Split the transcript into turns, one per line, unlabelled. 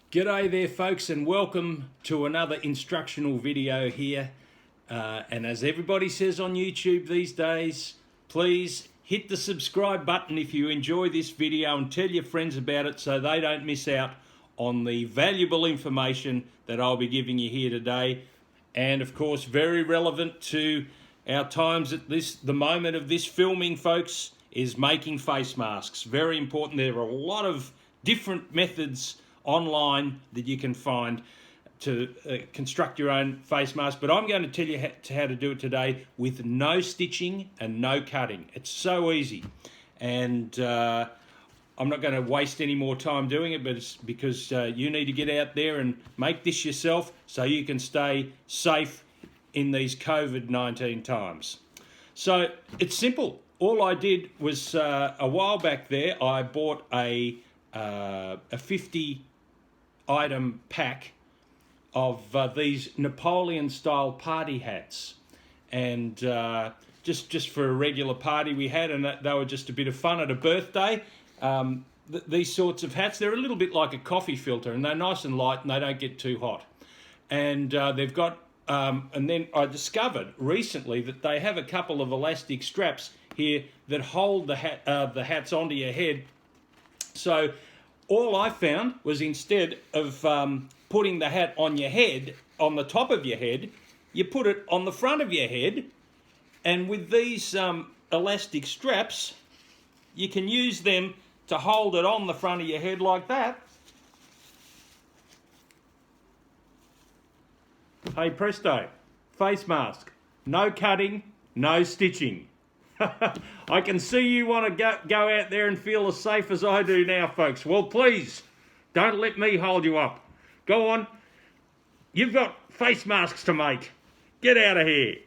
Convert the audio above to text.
G'day there folks, and welcome to another instructional video here. And as everybody says on YouTube these days, please hit the subscribe button if you enjoy this video and tell your friends about it so they don't miss out on the valuable information that I'll be giving you here today. And of course, very relevant to our times at the moment of this filming, folks, is making face masks. Very important. There are a lot of different methods online that you can find to construct your own face mask, but I'm going to tell you how to do it today with no stitching and no cutting. It's so easy, and I'm not going to waste any more time doing it, but it's because you need to get out there and make this yourself so you can stay safe in these COVID-19 times. So it's simple. All I did was a while back there I bought a 50 item pack of these Napoleon style party hats, and just for a regular party we had, and they were just a bit of fun at a birthday. These sorts of hats, they're a little bit like a coffee filter, and they're nice and light and they don't get too hot, and they've got and then I discovered recently that they have a couple of elastic straps here that hold the hats onto your head. So all I found was, instead of putting the hat on your head, on the top of your head, you put it on the front of your head, and with these elastic straps, you can use them to hold it on the front of your head like that. Hey presto, face mask, no cutting, no stitching. I can see you want to go out there and feel as safe as I do now, folks. Well, please, don't let me hold you up. Go on. You've got face masks to make. Get out of here.